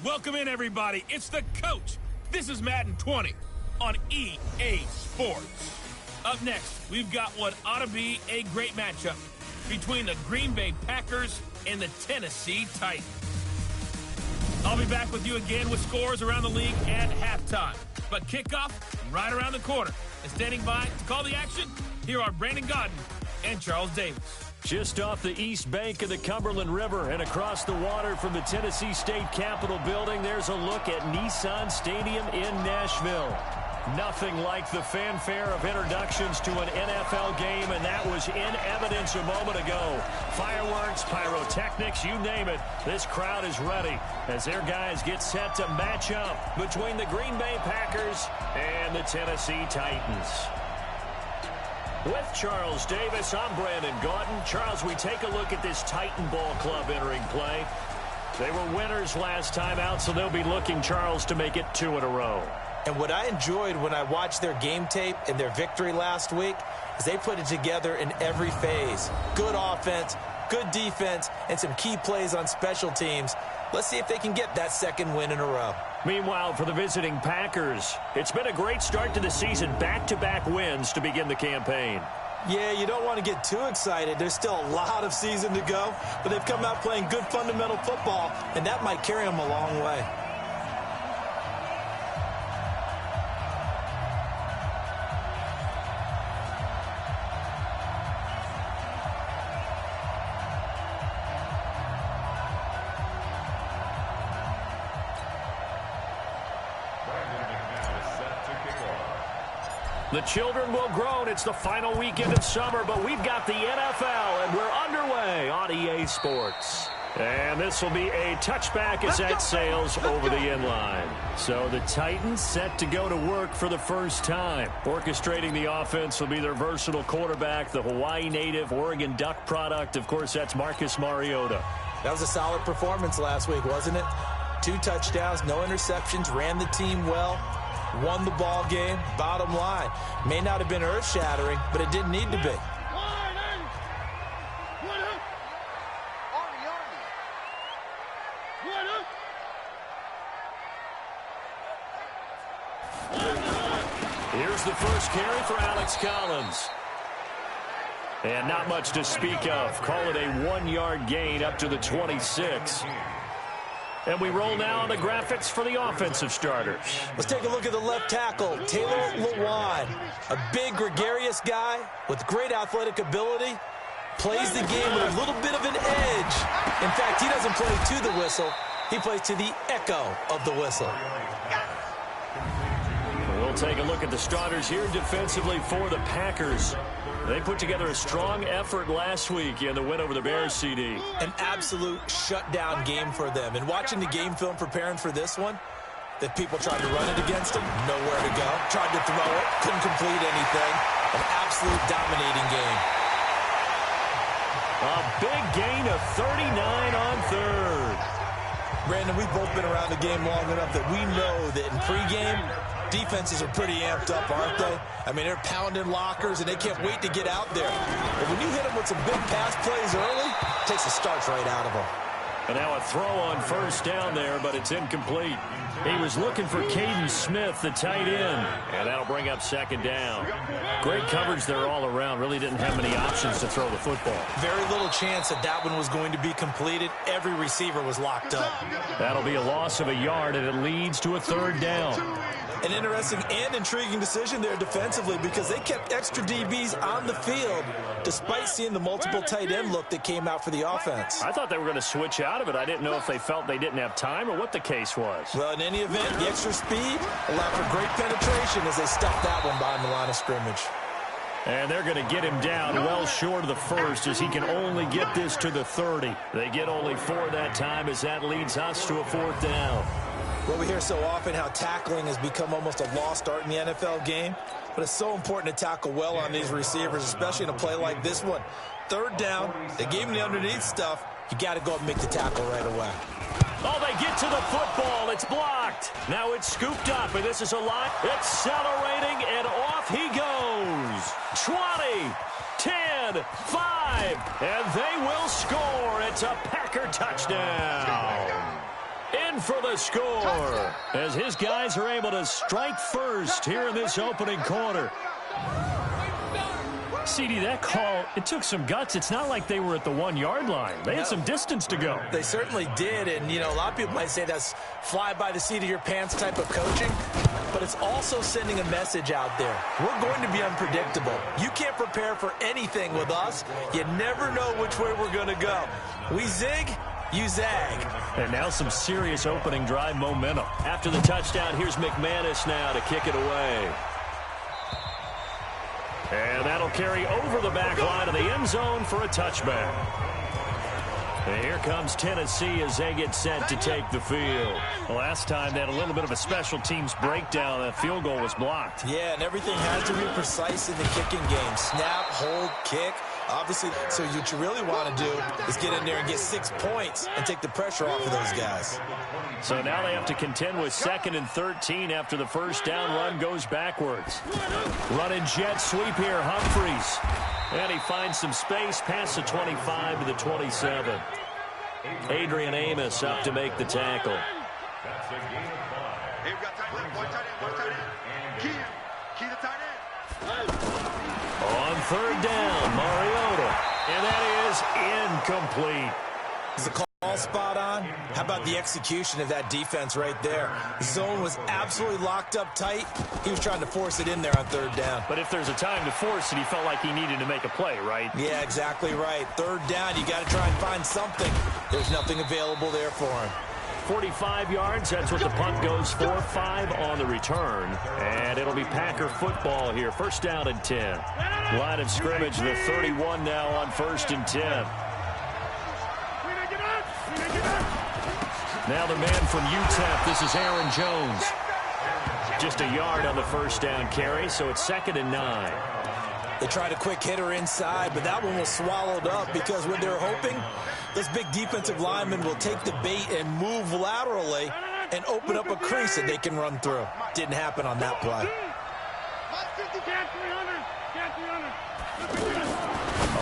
Welcome in, everybody. It's the coach. This is Madden 20 on EA Sports. Up next, we've got what ought to be a great matchup between the Green Bay Packers and the Tennessee Titans. I'll be back with you again with scores around the league at halftime. But kickoff right around the corner. And standing by to call the action, here are Brandon Godden and Charles Davis. Just off the east bank of the Cumberland River and across the water from the Tennessee State Capitol building, there's a look at Nissan Stadium in Nashville. Nothing like the fanfare of introductions to an NFL game, and that was in evidence a moment ago. Fireworks, pyrotechnics, you name it. This crowd is ready as their guys get set to match up between the Green Bay Packers and the Tennessee Titans. With Charles Davis, I'm Brandon Gaudin. Charles, we take a look at this Titan Ball Club entering play. They were winners last time out, so they'll be looking, Charles, to make it 2 in a row. And what I enjoyed when I watched their game tape and their victory last week is they put it together in every phase. Good offense, good defense, and some key plays on special teams. Let's see if they can get that second win in a row. Meanwhile, for the visiting Packers, it's been a great start to the season. Back-to-back wins to begin the campaign. Yeah, you don't want to get too excited. There's still a lot of season to go, but they've come out playing good fundamental football, and that might carry them a long way. The children will groan. It's the final weekend of summer, but we've got the NFL, and we're underway on EA Sports. And this will be a touchback as that sails over the inline. So the Titans set to go to work for the first time. Orchestrating the offense will be their versatile quarterback, the Hawaii native, Oregon Duck product. Of course, that's Marcus Mariota. That was a solid performance last week, wasn't it? 2 touchdowns, no interceptions, ran the team well. Won the ball game. Bottom line, may not have been earth-shattering, but it didn't need to be. Here's the first carry for Alex Collins. And not much to speak of. Call it a 1-yard gain up to the 26. And we roll now on the graphics for the offensive starters. Let's take a look at the left tackle, Taylor Lewan. A big, gregarious guy with great athletic ability. Plays the game with a little bit of an edge. In fact, he doesn't play to the whistle. He plays to the echo of the whistle. We'll take a look at the starters here defensively for the Packers. They put together a strong effort last week in the win over the Bears, CD. An absolute shutdown game for them. And watching the game film preparing for this one, that people tried to run it against them, nowhere to go. Tried to throw it, couldn't complete anything. An absolute dominating game. A big gain of 39 on third. Brandon, we've both been around the game long enough that we know that in pregame, defenses are pretty amped up, aren't they? I mean, they're pounding lockers, and they can't wait to get out there. But when you hit them with some big pass plays early, it takes the starch right out of them. And now a throw on first down there, but it's incomplete. He was looking for Caden Smith, the tight end, and that'll bring up second down. Great coverage there all around. Really didn't have many options to throw the football. Very little chance that that one was going to be completed. Every receiver was locked up. That'll be a loss of a yard, and it leads to a third down. An interesting and intriguing decision there defensively because they kept extra DBs on the field despite seeing the multiple tight end look that came out for the offense. I thought they were going to switch out of it. I didn't know if they felt they didn't have time or what the case was. Well, in any event, the extra speed allowed for great penetration as they stuffed that one behind the line of scrimmage. And they're going to get him down well short of the first as he can only get this to the 30. They get only 4 that time as that leads us to a fourth down. Well, we hear so often how tackling has become almost a lost art in the NFL game, but it's so important to tackle well on these receivers, especially in a play like this one. Third down, they gave him the underneath stuff. You got to go and make the tackle right away. Oh, they get to the football. It's blocked. Now it's scooped up, and this is a line. Accelerating, and off he goes. 20, 10, 5, and they will score. It's a Packer touchdown. in for the score as his guys are able to strike first here in this opening quarter. CD, that call, it took some guts. It's not like they were at the 1-yard line. They had some distance to go. They certainly did, and, you know, a lot of people might say that's fly by the seat of your pants type of coaching, but it's also sending a message out there. We're going to be unpredictable. You can't prepare for anything with us. You never know which way we're going to go. We zig, you zag. And now some serious opening drive momentum. After the touchdown, here's McManus now to kick it away. And that'll carry over the back line of the end zone for a touchback. And here comes Tennessee as they get set to take the field. The last time they had a little bit of a special teams breakdown. That field goal was blocked. Yeah, and everything has to be precise in the kicking game. Snap, hold, kick. Obviously, so what you really want to do is get in there and get 6 points and take the pressure off of those guys. So now they have to contend with 2nd and 13 after the first down run goes backwards. Running jet sweep here, Humphreys. And he finds some space past the 25 to the 27. Adrian Amos up to make the tackle. On 3rd down, Mariota. And that is incomplete. Is the call spot on? How about the execution of that defense right there? The zone was absolutely locked up tight. He was trying to force it in there on 3rd down. But if there's a time to force it, he felt like he needed to make a play, right? Yeah, exactly right. 3rd down, you got to try and find something. There's nothing available there for him. 45 yards, that's what the punt goes for. 5 on the return. And it'll be Packer football here. 1st down and 10. Line of scrimmage, the 31 now on 1st and 10. Now the man from UTEP, this is Aaron Jones. Just a yard on the 1st down carry, so it's 2nd and 9. They tried a quick hitter inside, but that one was swallowed up because what they're hoping, this big defensive lineman will take the bait and move laterally and open up a crease that they can run through. Didn't happen on that play.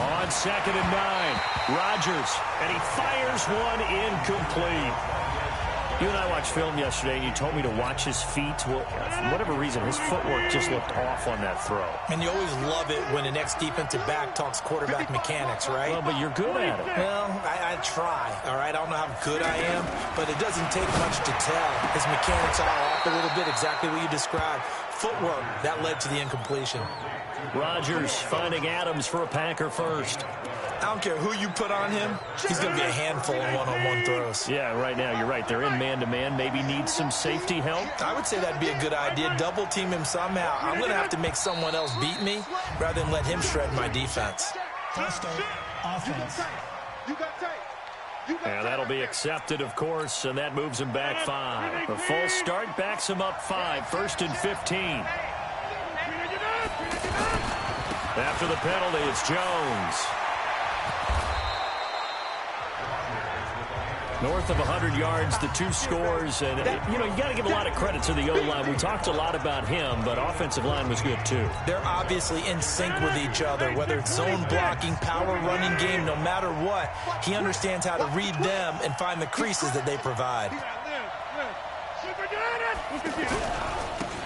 On 2nd and 9, Rodgers, and he fires one incomplete. You and I watched film yesterday, and you told me to watch his feet. Well, for whatever reason, his footwork just looked off on that throw. And you always love it when an ex-defensive back talks quarterback mechanics, right? Well, but you're good at it. Well, I try, all right? I don't know how good I am, but it doesn't take much to tell. His mechanics are off a little bit, exactly what you described. Footwork, that led to the incompletion. Rodgers finding Adams for a Packer first. I don't care who you put on him. He's going to be a handful in one-on-one throws. Yeah, right now, you're right. They're in man-to-man. Maybe need some safety help. I would say that'd be a good idea. Double-team him somehow. I'm going to have to make someone else beat me rather than let him shred my defense. Offense. And that'll be accepted, of course, and that moves him back 5. A full start backs him up 5. 1st and 15. After the penalty, it's Jones. North of 100 yards, the 2 scores, and, you know, you got to give a lot of credit to the O-line. We talked a lot about him, but offensive line was good, too. They're obviously in sync with each other, whether it's zone blocking, power running game, no matter what. He understands how to read them and find the creases that they provide.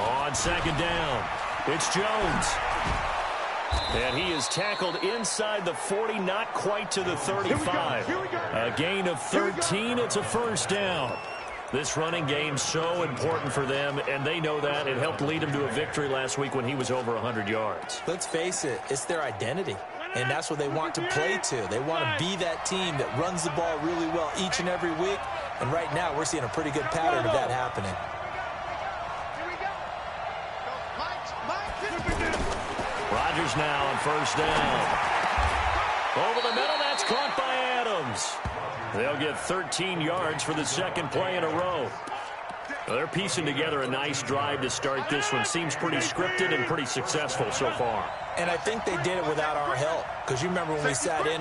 On 2nd down, it's Jones. And he is tackled inside the 40, not quite to the 35. A gain of 13, it's a 1st down. This running game so important for them, and they know that. It helped lead them to a victory last week when he was over 100 yards. Let's face it, it's their identity, and that's what they want to play to. They want to be that team that runs the ball really well each and every week, and right now we're seeing a pretty good pattern of that happening. Rodgers now on 1st down. Over the middle, that's caught by Adams. They'll get 13 yards for the 2nd play in a row. Well, they're piecing together a nice drive to start this one. Seems pretty scripted and pretty successful so far. And I think they did it without our help. Because you remember when we sat in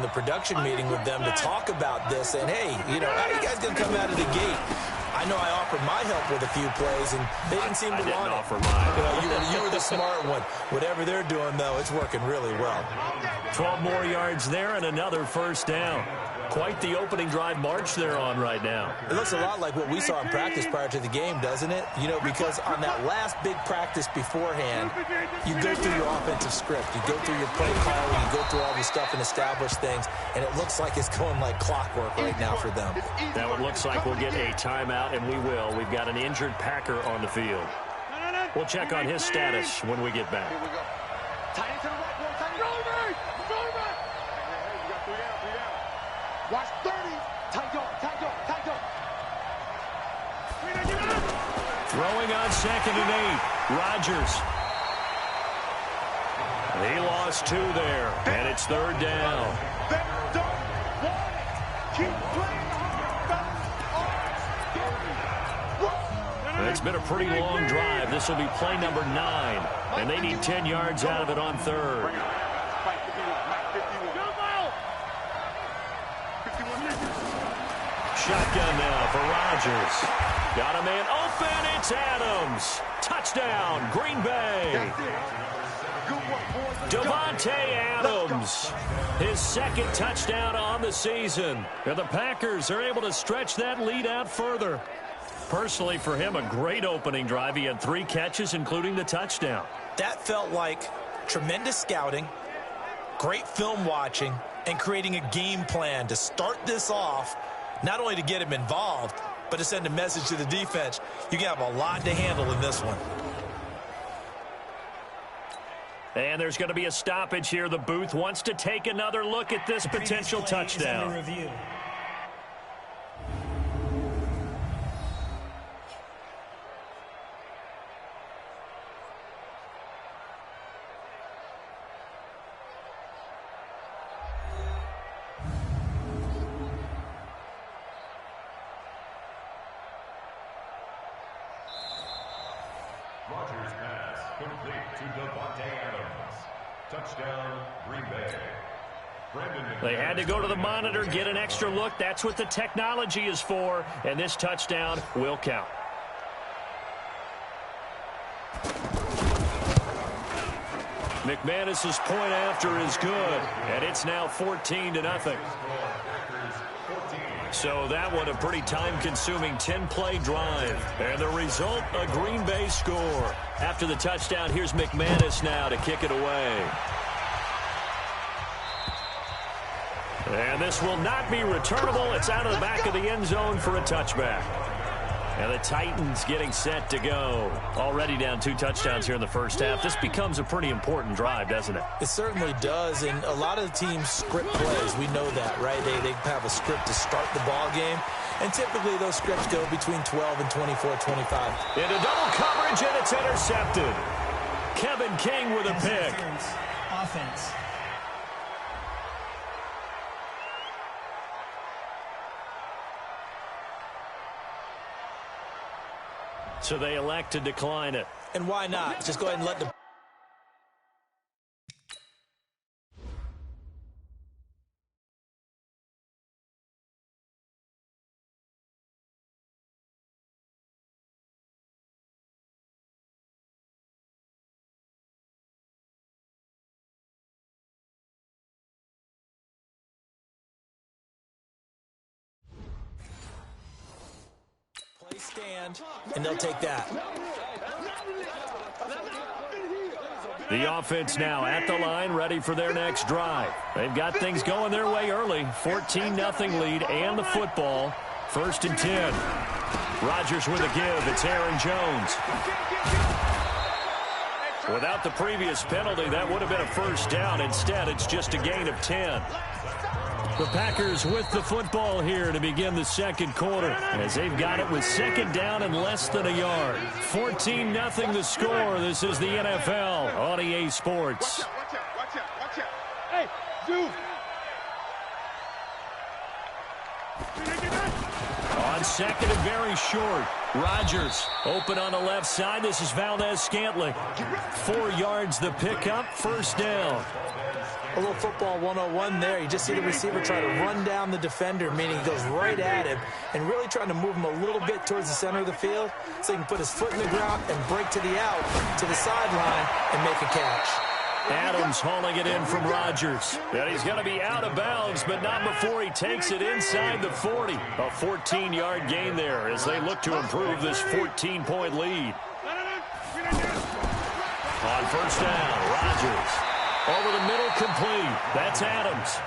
the production meeting with them to talk about this, and hey, you know, how are you guys going to come out of the gate? I know I offered my help with a few plays, and they didn't seem to want it. I didn't offer mine. You were the smart one. Whatever they're doing, though, it's working really well. 12 more yards there and another 1st down. Quite the opening drive march they're on right now. It looks a lot like what we saw in practice prior to the game, doesn't it? You know, because on that last big practice beforehand, you go through your offensive script. You go through your play calling. You go through all this stuff and establish things, and it looks like it's going like clockwork right now for them. Now it looks like we'll get a timeout, and we will. We've got an injured Packer on the field. We'll check on his status when we get back. Here we go. Tight end to the right, boy. Tight end. Go back. Hey, you got 3 down. Watch 30. Tight yard. Throwing on 2nd and 8. Rodgers. He lost 2 there, and it's 3rd down. It's been a pretty long drive. This will be play number 9, and they need 10 yards out of it on 3rd. Shotgun now for Rodgers. Got a man open. It's Adams. Touchdown, Green Bay. Devontae Adams, his 2nd touchdown on the season. And the Packers are able to stretch that lead out further. Personally, for him, a great opening drive. He had 3 catches, including the touchdown. That felt like tremendous scouting, great film watching, and creating a game plan to start this off, not only to get him involved, but to send a message to the defense. You have a lot to handle in this one. And there's going to be a stoppage here. The booth wants to take another look at this potential touchdown. Rodgers pass complete to Devontae Adams. Touchdown, Green Bay. They had to go to the monitor, get an extra look. That's what the technology is for, and this touchdown will count. McManus's point after is good, and it's now 14-0. So that one a pretty time-consuming 10-play drive. And the result, a Green Bay score. After the touchdown, here's McManus now to kick it away. And this will not be returnable. It's out of the back of the end zone for a touchback. And the Titans getting set to go. Already down 2 touchdowns here in the first half. This becomes a pretty important drive, doesn't it? It certainly does, and a lot of the teams script plays. We know that, right? They have a script to start the ball game, and typically those scripts go between 12 and 24, 25. Into double coverage, and it's intercepted. Kevin King with a pick. Offense. So they elect to decline it. And why not? Just go ahead and let the... stand, and they'll take that. The offense now at the line, ready for their next drive. They've got things going their way early. 14-0 lead and the football. 1st and 10. Rodgers with a give. It's Aaron Jones. Without the previous penalty, that would have been a first down. Instead, it's just a gain of 10. The Packers with the football here to begin the second quarter, as they've got it with 2nd down and less than a yard. 14-0 the score. This is the NFL on EA Sports. Watch out. Hey, dude. On 2nd and very short. Rodgers open on the left side. This is Valdez-Scantling. 4 yards the pickup. 1st down. A little football 101 there. You just see the receiver try to run down the defender, meaning he goes right at him and really trying to move him a little bit towards the center of the field so he can put his foot in the ground and break to the out, to the sideline, and make a catch. Adams hauling it in from Rodgers. And he's going to be out of bounds, but not before he takes it inside the 40. A 14-yard gain there as they look to improve this 14-point lead. On first down, Rodgers. Over the middle, complete. That's Adams.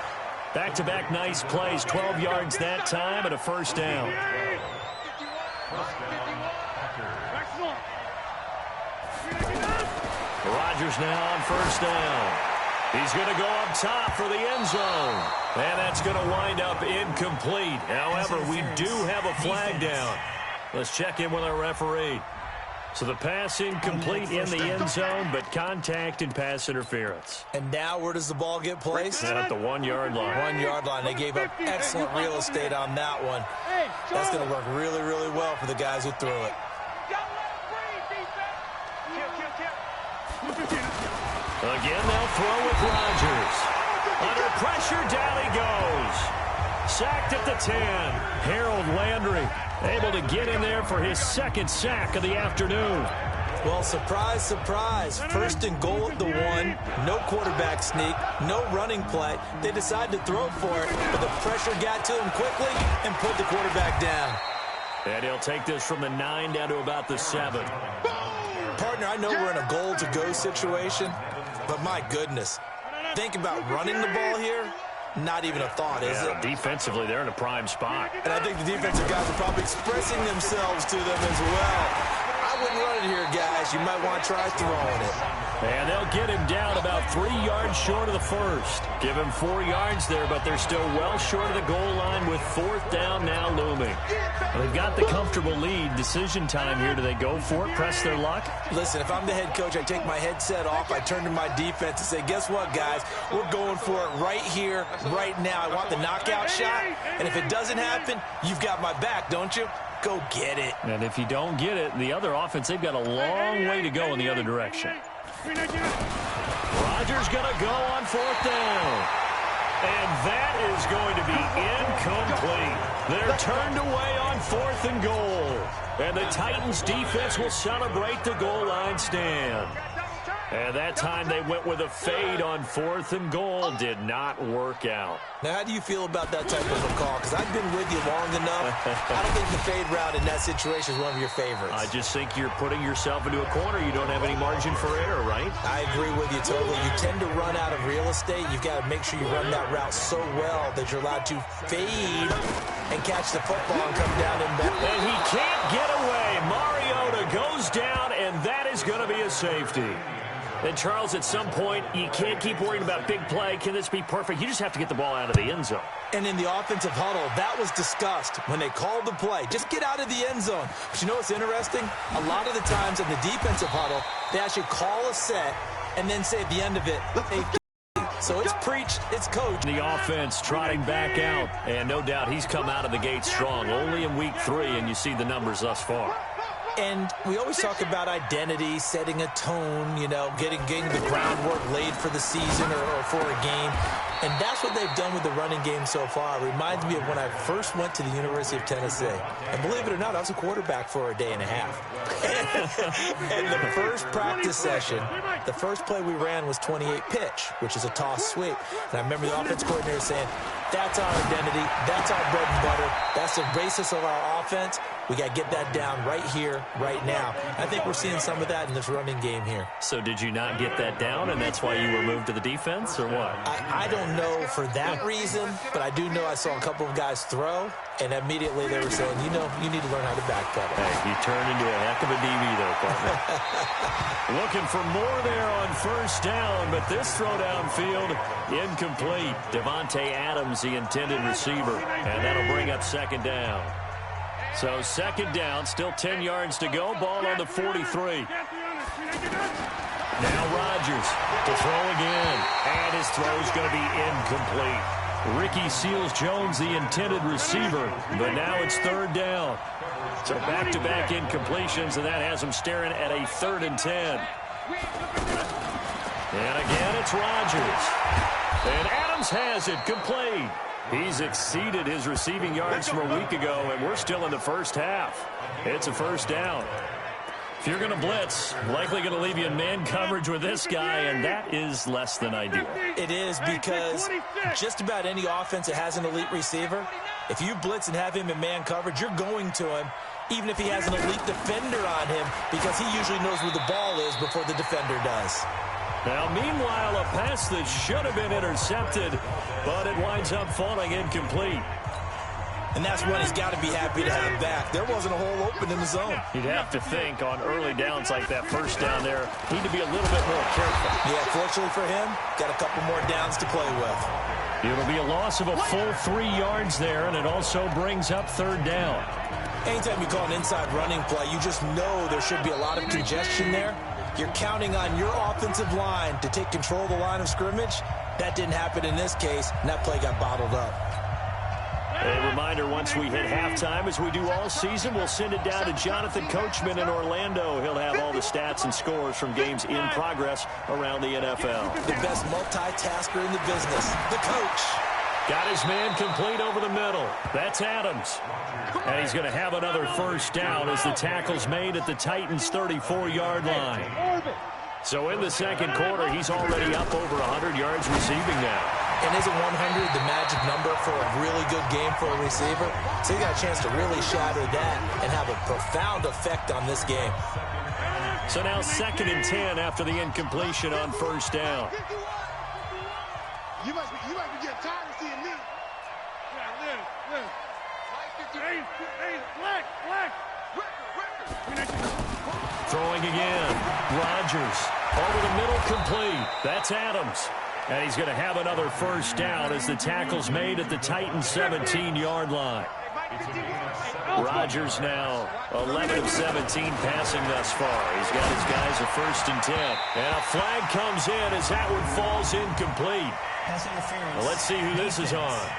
Back-to-back nice plays, 12 yards that time and a first down. Rodgers now on first down. He's going to go up top for the end zone. And that's going to wind up incomplete. However, we do have a flag down. Let's check in with our referee. So the pass incomplete in the end zone, but contact and pass interference. And now where does the ball get placed? At the 1-yard line. 1-yard line. They gave up excellent real estate on that one. That's going to work really, really well for the guys who threw it. Again, they'll throw with Rodgers. Under pressure, down he goes. Sacked at the 10. Harold Landry able to get in there for his second sack of the afternoon. Well, surprise, surprise. First and goal at the 1. No quarterback sneak. No running play. They decided to throw for it, but the pressure got to him quickly and put the quarterback down. And he'll take this from the 9 down to about the 7. Partner, I know we're in a goal-to-go situation, but my goodness. Think about running the ball here. Not even a thought, is it? Defensively, they're in a prime spot. And I think the defensive guys are probably expressing themselves to them as well. I wouldn't run it here, guys. You might want to try throwing it. And they'll get him down about 3 yards short of the first. Give him 4 yards there, but they're still well short of the goal line with 4th down now looming. Well, they've got the comfortable lead. Decision time here. Do they go for it, press their luck? Listen, if I'm the head coach, I take my headset off. I turn to my defense and say, guess what, guys? We're going for it right here, right now. I want the knockout shot, and if it doesn't happen, you've got my back, don't you? Go get it. And if you don't get it, the other offense, they've got a long way to go in the other direction. Rodgers going to go on 4th down. And that is going to be incomplete. They're turned away on 4th and goal. And the Titans defense will celebrate the goal line stand. And that time they went with a fade on 4th and goal. Did not work out. Now, how do you feel about that type of a call? Because I've been with you long enough. I don't think the fade route in that situation is one of your favorites. I just think you're putting yourself into a corner. You don't have any margin for error, right? I agree with you totally. You tend to run out of real estate. You've got to make sure you run that route so well that you're allowed to fade and catch the football and come down and back. And he can't get away. Mariota goes down, and that is going to be a safety. And, Charles, at some point, you can't keep worrying about big play. Can this be perfect? You just have to get the ball out of the end zone. And in the offensive huddle, that was discussed when they called the play. Just get out of the end zone. But you know what's interesting? A lot of the times in the defensive huddle, they actually call a set and then say at the end of it, hey, so it's preached, it's coached. The offense trotting back out. And no doubt he's come out of the gate strong. Only in week 3, and you see the numbers thus far. And we always talk about identity, setting a tone, you know, getting the groundwork laid for the season or for a game. And that's what they've done with the running game so far. It reminds me of when I first went to the University of Tennessee. And believe it or not, I was a quarterback for a day and a half. And the first practice session, the first play we ran was 28 pitch, which is a toss sweep. And I remember the offense coordinator saying, that's our identity, that's our bread and butter, that's the basis of our offense. We got to get that down right here, right now. I think we're seeing some of that in this running game here. So did you not get that down, and that's why you were moved to the defense, or what? I don't know for that reason, but I do know I saw a couple of guys throw, and immediately they were saying, you know, you need to learn how to backpedal. Hey, you turned into a heck of a DB, though, partner. Looking for more there on first down, but this throw downfield, incomplete. Devontae Adams, the intended receiver, and that'll bring up 2nd down. So 2nd down, still 10 yards to go. Ball on the 43. Now Rodgers to throw again. And his throw is going to be incomplete. Ricky Seals-Jones, the intended receiver. But now it's 3rd down. So back-to-back incompletions, and that has him staring at a 3rd and 10. And again, it's Rodgers. And Adams has it complete. He's exceeded his receiving yards from a week ago, and we're still in the first half. It's a 1st down. If you're going to blitz, likely going to leave you in man coverage with this guy, and that is less than ideal. It is, because just about any offense that has an elite receiver, if you blitz and have him in man coverage, you're going to him, even if he has an elite defender on him, because he usually knows where the ball is before the defender does. Now, meanwhile, a pass that should have been intercepted, but it winds up falling incomplete. And that's one he's got to be happy to have back. There wasn't a hole open in the zone. You'd have to think on early downs like that first down there, need to be a little bit more careful. Yeah, fortunately for him, got a couple more downs to play with. It'll be a loss of a full 3 yards there, and it also brings up third down. Anytime you call an inside running play, you just know there should be a lot of congestion there. You're counting on your offensive line to take control of the line of scrimmage. That didn't happen in this case, and that play got bottled up. A reminder, once we hit halftime, as we do all season, we'll send it down to Jonathan Coachman in Orlando. He'll have all the stats and scores from games in progress around the NFL. The best multitasker in the business, the coach. Got his man complete over the middle. That's Adams. And he's going to have another first down as the tackle's made at the Titans' 34-yard line. So in the second quarter, he's already up over 100 yards receiving now. And isn't 100 the magic number for a really good game for a receiver? So he got a chance to really shatter that and have a profound effect on this game. So now 2nd and 10 after the incompletion on first down. You must be getting tired of seeing me. Throwing again. Rodgers over the middle, complete. That's Adams. And he's going to have another first down as the tackle's made at the Titans' 17-yard line. Rodgers now 11 of 17 passing thus far. He's got his guys a 1st and 10. And a flag comes in as that one falls incomplete. Well, let's see who this is on.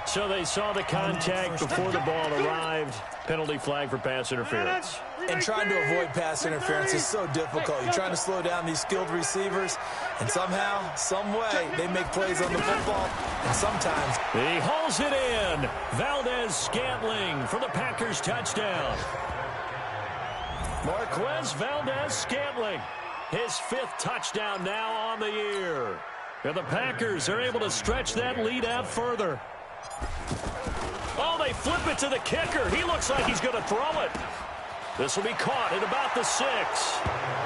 So they saw the contact before the ball arrived. Penalty flag for pass interference. And trying to avoid pass interference is so difficult. You're trying to slow down these skilled receivers, and somehow, some way, they make plays on the football, and sometimes he hauls it in. Valdez-Scantling for the Packers touchdown. Marquez Valdez-Scantling, his 5th touchdown now on the year. And the Packers are able to stretch that lead out further. Oh, they flip it to the kicker. He looks like he's going to throw it. This will be caught at about the 6.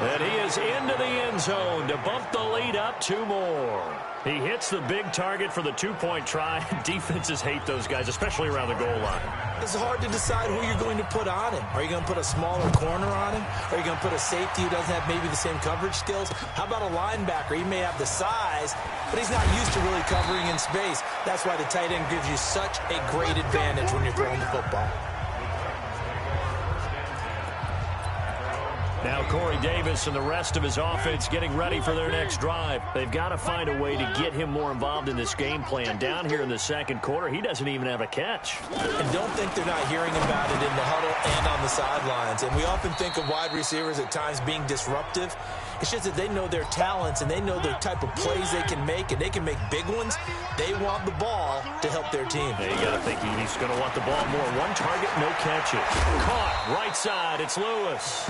And he is into the end zone to bump the lead up 2 more. He hits the big target for the 2-point try. Defenses hate those guys, especially around the goal line. It's hard to decide who you're going to put on him. Are you going to put a smaller corner on him? Are you going to put a safety who doesn't have maybe the same coverage skills? How about a linebacker? He may have the size, but he's not used to really covering in space. That's why the tight end gives you such a great advantage when you're throwing the football. Now Corey Davis and the rest of his offense getting ready for their next drive. They've got to find a way to get him more involved in this game plan. Down here in the second quarter, he doesn't even have a catch. And don't think they're not hearing about it in the huddle and on the sidelines. And we often think of wide receivers at times being disruptive. It's just that they know their talents and they know the type of plays they can make, and they can make big ones. They want the ball to help their team. Yeah, you got to think he's going to want the ball more. 1 target, no catches. Caught, right side, it's Lewis.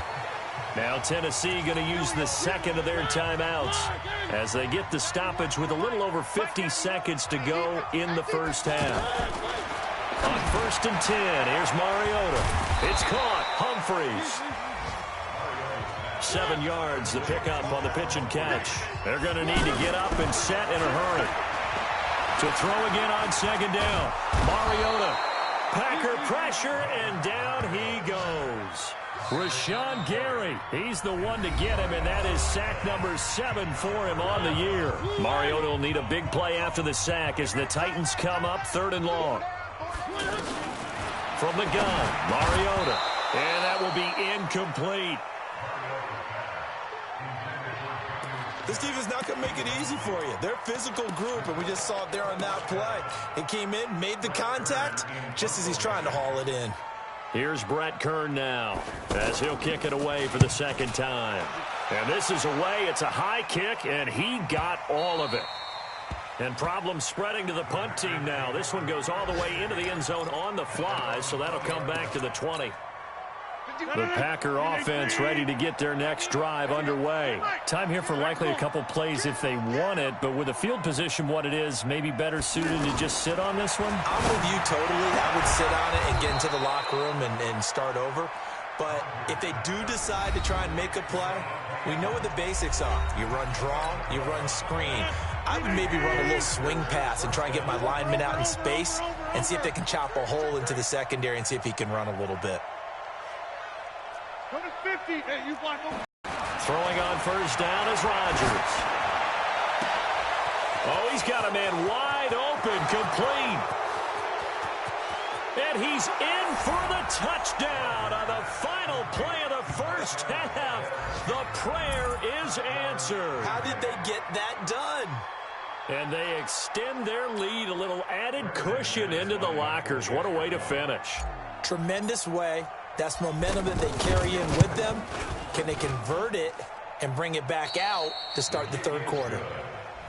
Now Tennessee going to use the 2nd of their timeouts as they get the stoppage with a little over 50 seconds to go in the first half. On 1st and 10, here's Mariota. It's caught, Humphreys. 7 yards, the pickup on the pitch and catch. They're going to need to get up and set in a hurry. To throw again on 2nd down. Mariota. Packer pressure, and down he goes. Rashawn Gary, he's the one to get him, and that is sack number 7 for him on the year. Mariota will need a big play after the sack as the Titans come up 3rd and long. From the gun, Mariota, and that will be incomplete. This team is not going to make it easy for you. They're a physical group, and we just saw it there on that play. He came in, made the contact, just as he's trying to haul it in. Here's Brett Kern now, as he'll kick it away for the 2nd time. And this is away. It's a high kick, and he got all of it. And problems spreading to the punt team now. This one goes all the way into the end zone on the fly, so that'll come back to the 20. The Packer offense ready to get their next drive underway. Time here for likely a couple plays if they want it, but with the field position what it is, maybe better suited to just sit on this one? I'm with you totally. I would sit on it and get into the locker room and start over. But if they do decide to try and make a play, we know what the basics are. You run draw, you run screen. I would maybe run a little swing pass and try and get my lineman out in space and see if they can chop a hole into the secondary and see if he can run a little bit. Throwing on first down is Rodgers. Oh, he's got a man wide open, complete. And he's in for the touchdown on the final play of the first half. The prayer is answered. How did they get that done? And they extend their lead, a little added cushion into the lockers. What a way to finish. Tremendous way. That's momentum that they carry in with them. Can they convert it and bring it back out to start the third quarter?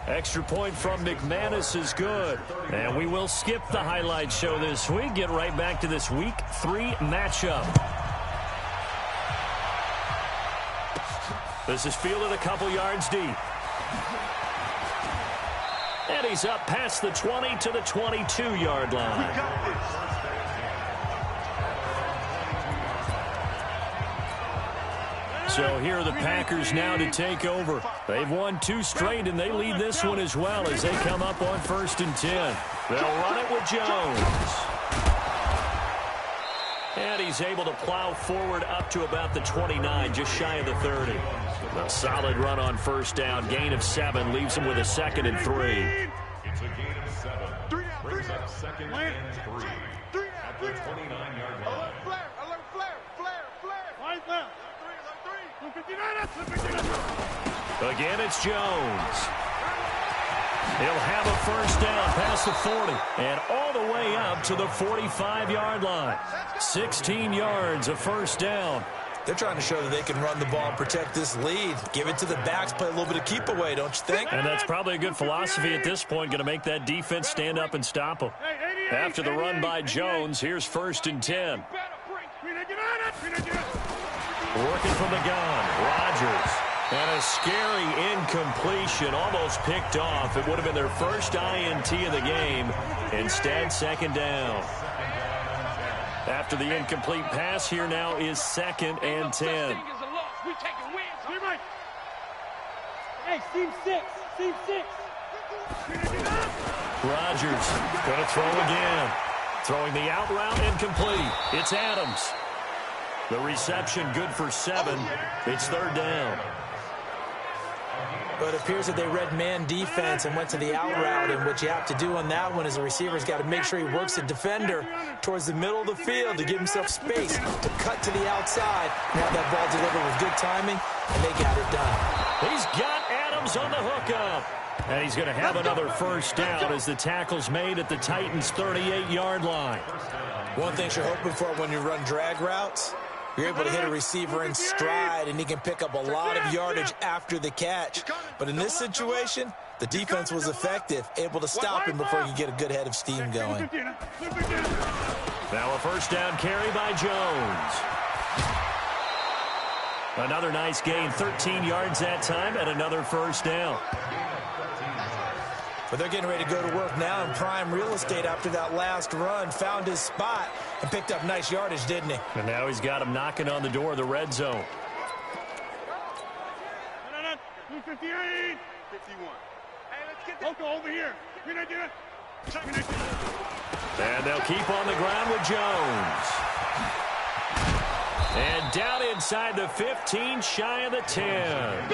Extra point from McManus is good. And we will skip the highlight show this week. Get right back to this Week 3 matchup. This is fielded a couple yards deep. And he's up past the 20 to the 22-yard line. So here are the Packers now to take over. They've won 2 straight, and they lead this one as well as they come up on 1st and 10. They'll run it with Jones. And he's able to plow forward up to about the 29, just shy of the 30. A solid run on first down. Gain of 7 leaves him with a 2nd and 3. It's a gain of 7. Brings up 2nd and 3. At the 29-yard line. Alert flare. Line left. Again, it's Jones. He'll have a first down past the 40 and all the way up to the 45-yard line. 16 yards of first down. They're trying to show that they can run the ball and protect this lead. Give it to the backs, play a little bit of keep away, don't you think? And that's probably a good philosophy at this point, going to make that defense stand up and stop them. After the run by Jones, here's 1st and 10. Working from the gun, Rodgers. And a scary incompletion, almost picked off. It would have been their first INT of the game. Instead, 2nd down. After the incomplete pass, here now is 2nd and 10. Hey, team 6. Rodgers going to throw again. Throwing the out route incomplete. It's Adams. The reception good for 7. It's 3rd down. But it appears that they read man defense and went to the out route, and what you have to do on that one is the receiver's got to make sure he works the defender towards the middle of the field to give himself space to cut to the outside and have that ball delivered with good timing, and they got it done. He's got Adams on the hookup. And he's going to have another first down as the tackle's made at the Titans' 38-yard line. One thing you're hoping for when you run drag routes, you're able to hit a receiver in stride, and he can pick up a lot of yardage after the catch. But in this situation, the defense was effective, able to stop him before you get a good head of steam going. Now a first down carry by Jones. Another nice gain, 13 yards that time, and another first down. But they're getting ready to go to work now in prime real estate after that last run. Found his spot and picked up nice yardage, didn't he? And now he's got him knocking on the door of the red zone. 58. 51. Hey, let's get that. Over here. And they'll keep on the ground with Jones. And down inside the 15, shy of the 10.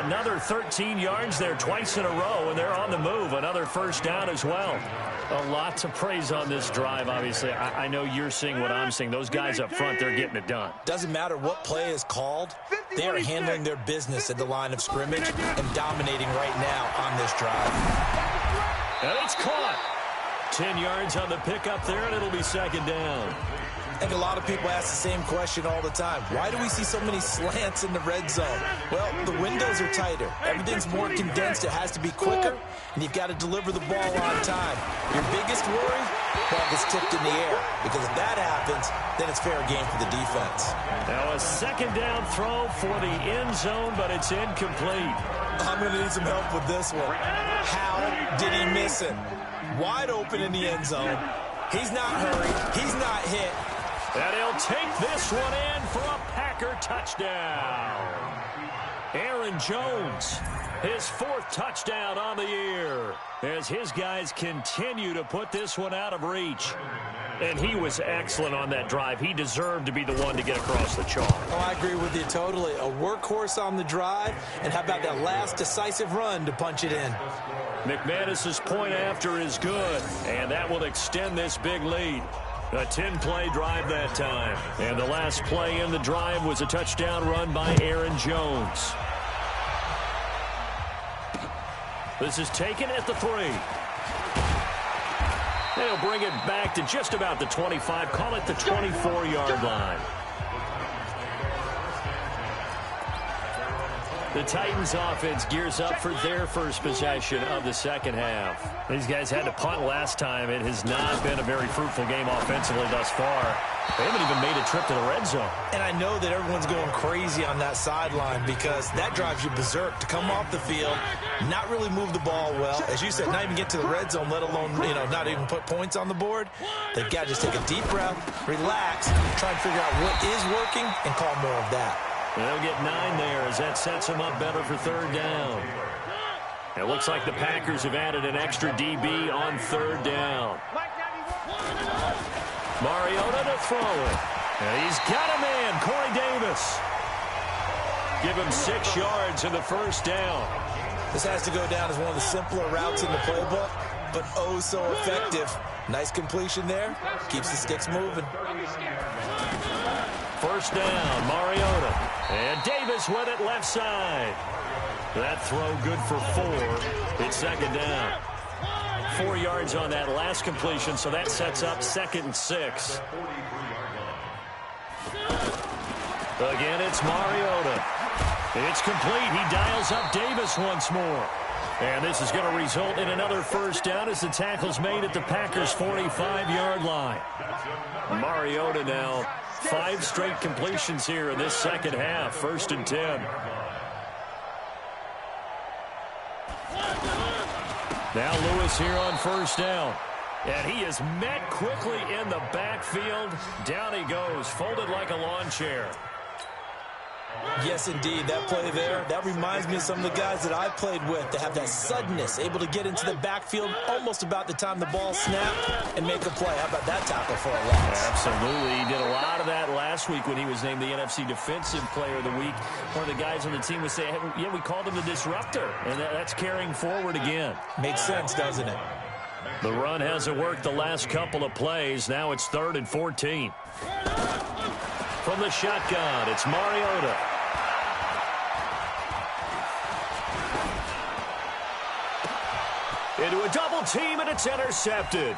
Another 13 yards there twice in a row, and they're on the move. Another first down as well. A lot to praise on this drive, obviously. I know you're seeing what I'm seeing. Those guys up front, they're getting it done. Doesn't matter what play is called. They are handling their business at the line of scrimmage and dominating right now on this drive. And it's caught. 10 yards on the pickup there, and it'll be 2nd down. I think a lot of people ask the same question all the time. Why do we see so many slants in the red zone? Well, the windows are tighter. Everything's more condensed. It has to be quicker, and you've got to deliver the ball on time. Your biggest worry? Ball gets tipped in the air, because if that happens, then it's fair game for the defense. Now a second down throw for the end zone, but it's incomplete. I'm going to need some help with this one. How did he miss it? Wide open in the end zone. He's not hurried. He's not hit. And he'll take this one in for a Packer touchdown. Aaron Jones, his 4th touchdown on the year, as his guys continue to put this one out of reach. And he was excellent on that drive. He deserved to be the one to get across the chalk. Oh, I agree with you totally. A workhorse on the drive, and how about that last decisive run to punch it in? McManus's point after is good, and that will extend this big lead. A 10-play drive that time. And the last play in the drive was a touchdown run by Aaron Jones. This is taken at the 3. They'll bring it back to just about the 25. Call it the 24-yard line. The Titans offense gears up for their first possession of the second half. These guys had to punt last time. It has not been a very fruitful game offensively thus far. They haven't even made a trip to the red zone. And I know that everyone's going crazy on that sideline because that drives you berserk to come off the field, not really move the ball well. As you said, not even get to the red zone, let alone, not even put points on the board. They've got to just take a deep breath, relax, try and figure out what is working, and call more of that. They'll get 9 there as that sets them up better for 3rd down. It looks like the Packers have added an extra DB on 3rd down. Mariota to throw it. And he's got a man, Corey Davis. Give him 6 yards in the first down. This has to go down as one of the simpler routes in the playbook, but oh so effective. Nice completion there. Keeps the sticks moving. First down, Mariota. And Davis with it left side. That throw good for 4. It's 2nd down. 4 yards on that last completion, so that sets up 2nd and 6. Again, it's Mariota. It's complete. He dials up Davis once more. And this is going to result in another first down as the tackle's made at the Packers' 45-yard line. Mariota now 5 straight completions here in this second half. 1st and 10. Now Lewis here on first down. And he is met quickly in the backfield. Down he goes, folded like a lawn chair. Yes, indeed. That play there, that reminds me of some of the guys that I've played with that have that suddenness, able to get into the backfield almost about the time the ball snapped and make a play. How about that tackle for a loss? Absolutely. He did a lot of that last week when he was named the NFC Defensive Player of the Week. One of the guys on the team would say, hey, yeah, we called him the disruptor, and that's carrying forward again. Makes sense, doesn't it? The run hasn't worked the last couple of plays. Now it's 3rd and 14. From the shotgun, it's Mariota. Into a double team, and it's intercepted.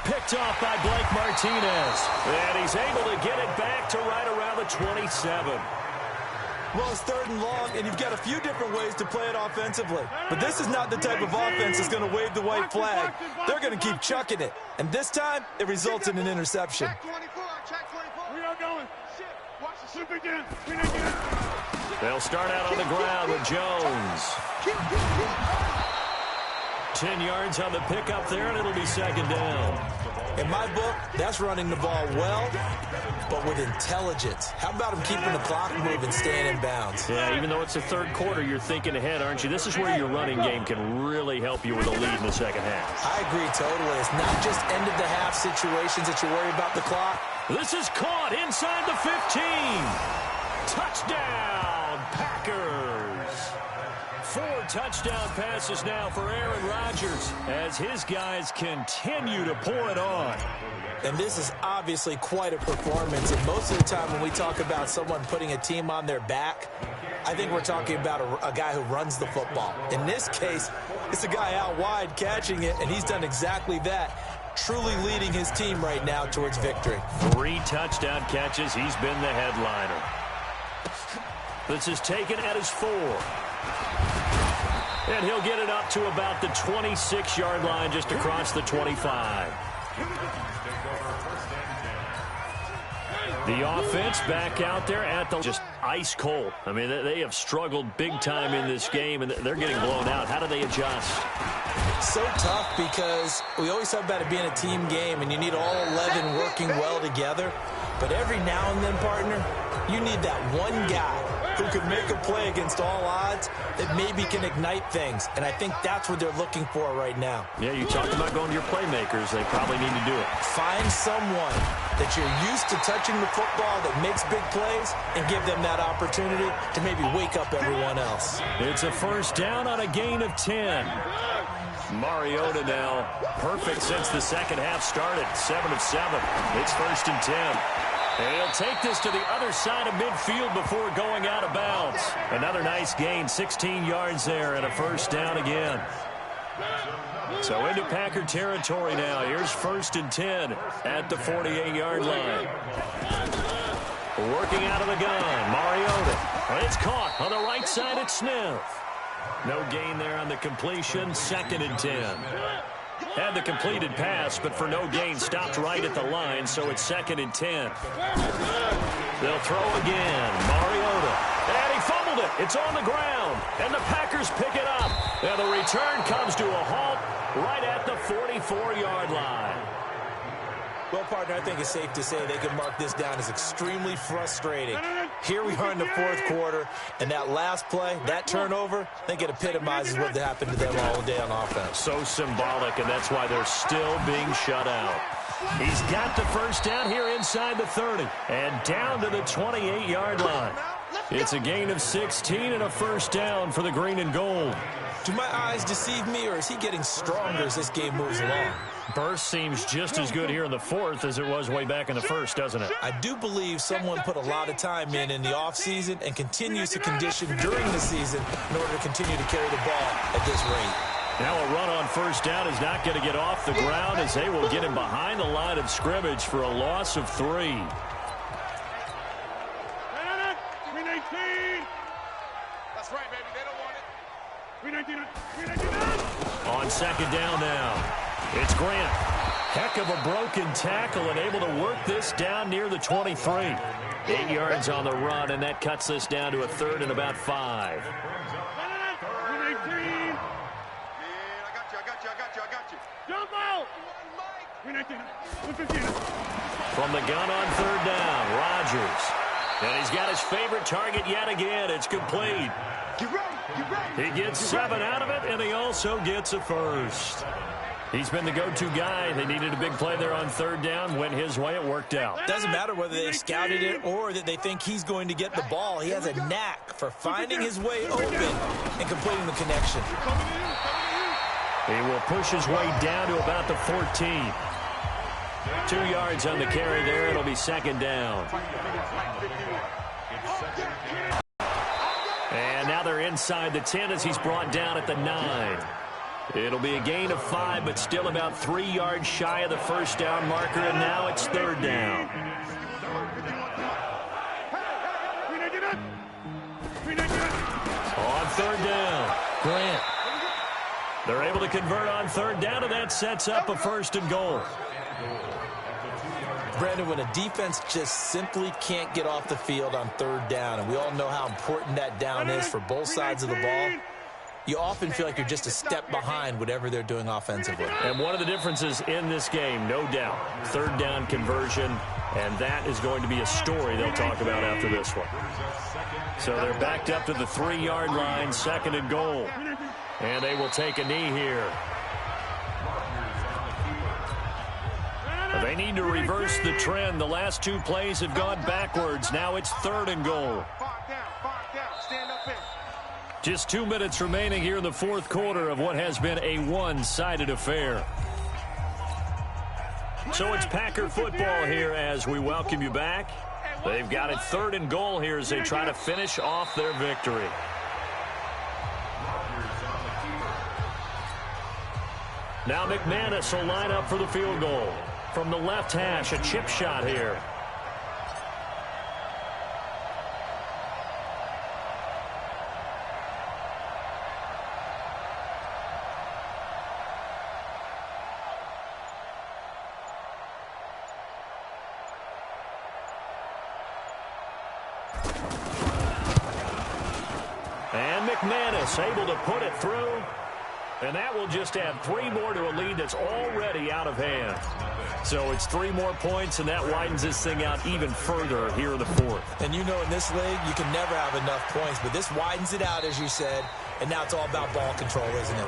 Picked off by Blake Martinez. And he's able to get it back to right around the 27. Well, it's 3rd and long, and you've got a few different ways to play it offensively. But this is not the type of offense that's going to wave the white flag. They're going to keep chucking it. And this time, it results in an interception. We are going. Watch the slip again. They'll start out on the ground with Jones. 10 yards on the pickup there, and it'll be 2nd down. In my book, that's running the ball well, but with intelligence. How about him keeping the clock moving, staying in bounds? Yeah, even though it's the 3rd quarter, you're thinking ahead, aren't you? This is where your running game can really help you with a lead in the second half. I agree totally. It's not just end-of-the-half situations that you worry about the clock. This is caught inside the 15. Touchdown, Packers. 4 touchdown passes now for Aaron Rodgers as his guys continue to pour it on. And this is obviously quite a performance. And most of the time when we talk about someone putting a team on their back, I think we're talking about a guy who runs the football. In this case, it's a guy out wide catching it, and he's done exactly that. truly leading his team right now towards victory. 3 touchdown catches. He's been the headliner. This is taken at his 4. And he'll get it up to about the 26-yard line, just across the 25. The offense back out there at the just ice cold. I mean, they have struggled big time in this game, and they're getting blown out. How do they adjust? So tough because we always talk about it being a team game, and you need all 11 working well together. But every now and then, partner, you need that one guy who can make a play against all odds that maybe can ignite things. And I think that's what they're looking for right now. Yeah, you talk about going to your playmakers. They probably need to do it. Find someone that you're used to touching the football that makes big plays and give them that opportunity to maybe wake up everyone else. It's a first down on a gain of 10. Mariota now perfect since the second half started. 7 of 7. It's first and 10. And he'll take this to the other side of midfield before going out of bounds. Another nice gain, 16 yards there, and a first down again. So into Packer territory now. Here's first and 10 at the 48-yard line. Working out of the gun, Mariota. And it's caught on the right side at Smith. No gain there on the completion, second and 10. Had the completed pass, but for no gain, stopped right at the line, so it's second and 10. They'll throw again. Mariota. And he fumbled it. It's on the ground. And the Packers pick it up. And the return comes to a halt right at the 44-yard line. Well, partner, I think it's safe to say they can mark this down as extremely frustrating. Here we are in the fourth quarter, and that last play, that turnover, I think it epitomizes what happened to them all day on offense. So symbolic, and that's why they're still being shut out. He's got the first down here inside the 30 and down to the 28-yard line. It's a gain of 16 and a first down for the green and gold. Do my eyes deceive me, or is he getting stronger as this game moves along? Burst seems just as good here in the fourth as it was way back in the first, doesn't it? I do believe someone put a lot of time in the offseason and continues to condition during the season in order to continue to carry the ball at this rate. Now a run on first down is not going to get off the ground as they will get him behind the line of scrimmage for a loss of 3. 319. That's right, baby. They don't want it. 319. On second down now. It's Grant. Heck of a broken tackle and able to work this down near the 23. 8 yards on the run, and that cuts this down to a third and about 5. 319. I got you. Jump out. 319. 115. From the gun on third down, Rodgers. And he's got his favorite target yet again. It's complete. Get ready. He gets 7 out of it, and he also gets a first. He's been the go-to guy. They needed a big play there on third down. Went his way. It worked out. Doesn't matter whether they scouted it or that they think he's going to get the ball. He has a knack for finding his way open and completing the connection. He will push his way down to about the 14. 2 yards on the carry there. It'll be second down. And now they're inside the 10 as he's brought down at the 9. It'll be a gain of 5, but still about 3 yards shy of the first down marker, and now it's third down. On third down, Grant. They're able to convert on third down, and that sets up a first and goal. Brandon, when a defense just simply can't get off the field on third down, and we all know how important that down is for both sides of the ball, you often feel like you're just a step behind whatever they're doing offensively. And one of the differences in this game, no doubt, third down conversion, and that is going to be a story they'll talk about after this one. So they're backed up to the 3-yard line, second and goal. And they will take a knee here. They need to reverse the trend. The last 2 plays have gone backwards. Now it's third and goal. Just 2 minutes remaining here in the fourth quarter of what has been a one-sided affair. So it's Packer football here as we welcome you back. They've got it third and goal here as they try to finish off their victory. Now McManus will line up for the field goal. From the left hash, a chip shot here. And McManus able to put it through. And that will just add 3 more to a lead that's already out of hand. So it's 3 more points, and that widens this thing out even further here in the 4th. And you know in this league, you can never have enough points, but this widens it out, as you said, and now it's all about ball control, isn't it?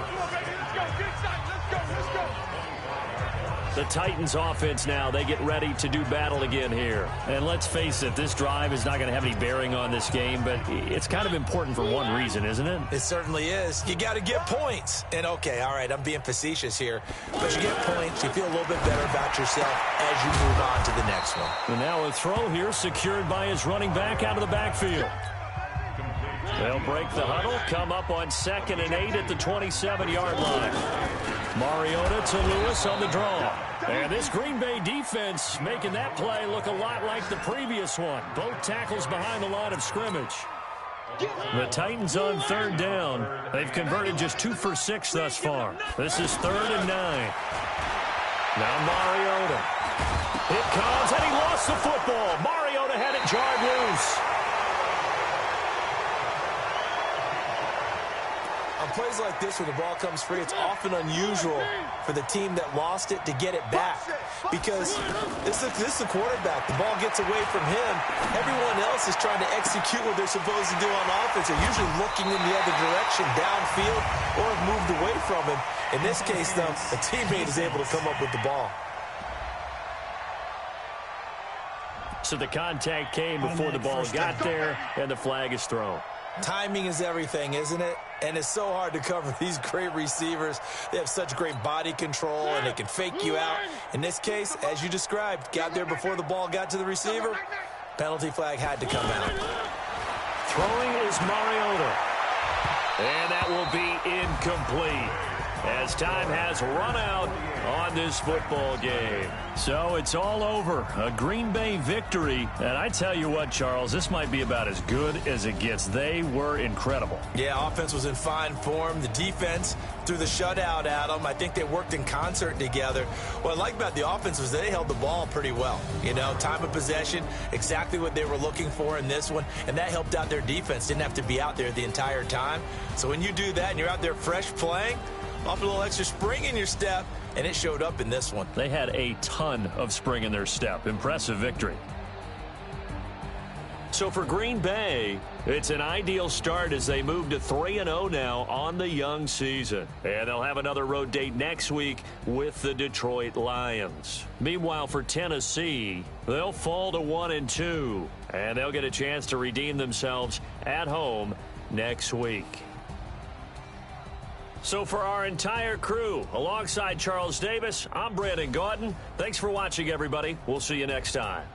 The Titans offense now, they get ready to do battle again here. And let's face it, this drive is not going to have any bearing on this game, but it's kind of important for one reason, isn't it? It certainly is. You got to get points. And okay, all right, I'm being facetious here, but you get points, you feel a little bit better about yourself as you move on to the next one. And now a throw here secured by his running back out of the backfield. They'll break the huddle, come up on 2nd and 8 at the 27-yard line. Mariota to Lewis on the draw. And this Green Bay defense making that play look a lot like the previous one. Both tackles behind the line of scrimmage. The Titans on 3rd down. They've converted just 2 for 6 thus far. This is 3rd and 9. Now Mariota. It comes, and he lost the football. Mariota had it jarred loose. On plays like this where the ball comes free, it's often unusual for the team that lost it to get it back. Because this is the quarterback. The ball gets away from him. Everyone else is trying to execute what they're supposed to do on offense. They're usually looking in the other direction, downfield, or have moved away from him. In this case, though, a teammate is able to come up with the ball. So the contact came before the ball got there, and the flag is thrown. Timing is everything, isn't it? And it's so hard to cover these great receivers. They have such great body control, and they can fake you out. In this case, as you described, got there before the ball got to the receiver. Penalty flag had to come out. Throwing is Mariota. And that will be incomplete, as time has run out on this football game. So it's all over. A Green Bay victory. And I tell you what, Charles, this might be about as good as it gets. They were incredible. Yeah, offense was in fine form. The defense threw the shutout at them. I think they worked in concert together. What I like about the offense was they held the ball pretty well. You know, time of possession, exactly what they were looking for in this one. And that helped out their defense. Didn't have to be out there the entire time. So when you do that and you're out there fresh playing, off a little extra spring in your step, and it showed up in this one. They had a ton of spring in their step. Impressive victory. So for Green Bay, it's an ideal start as they move to 3-0 now on the young season. And they'll have another road date next week with the Detroit Lions. Meanwhile, for Tennessee, they'll fall to 1-2, and they'll get a chance to redeem themselves at home next week. So for our entire crew, alongside Charles Davis, I'm Brandon Gaudin. Thanks for watching, everybody. We'll see you next time.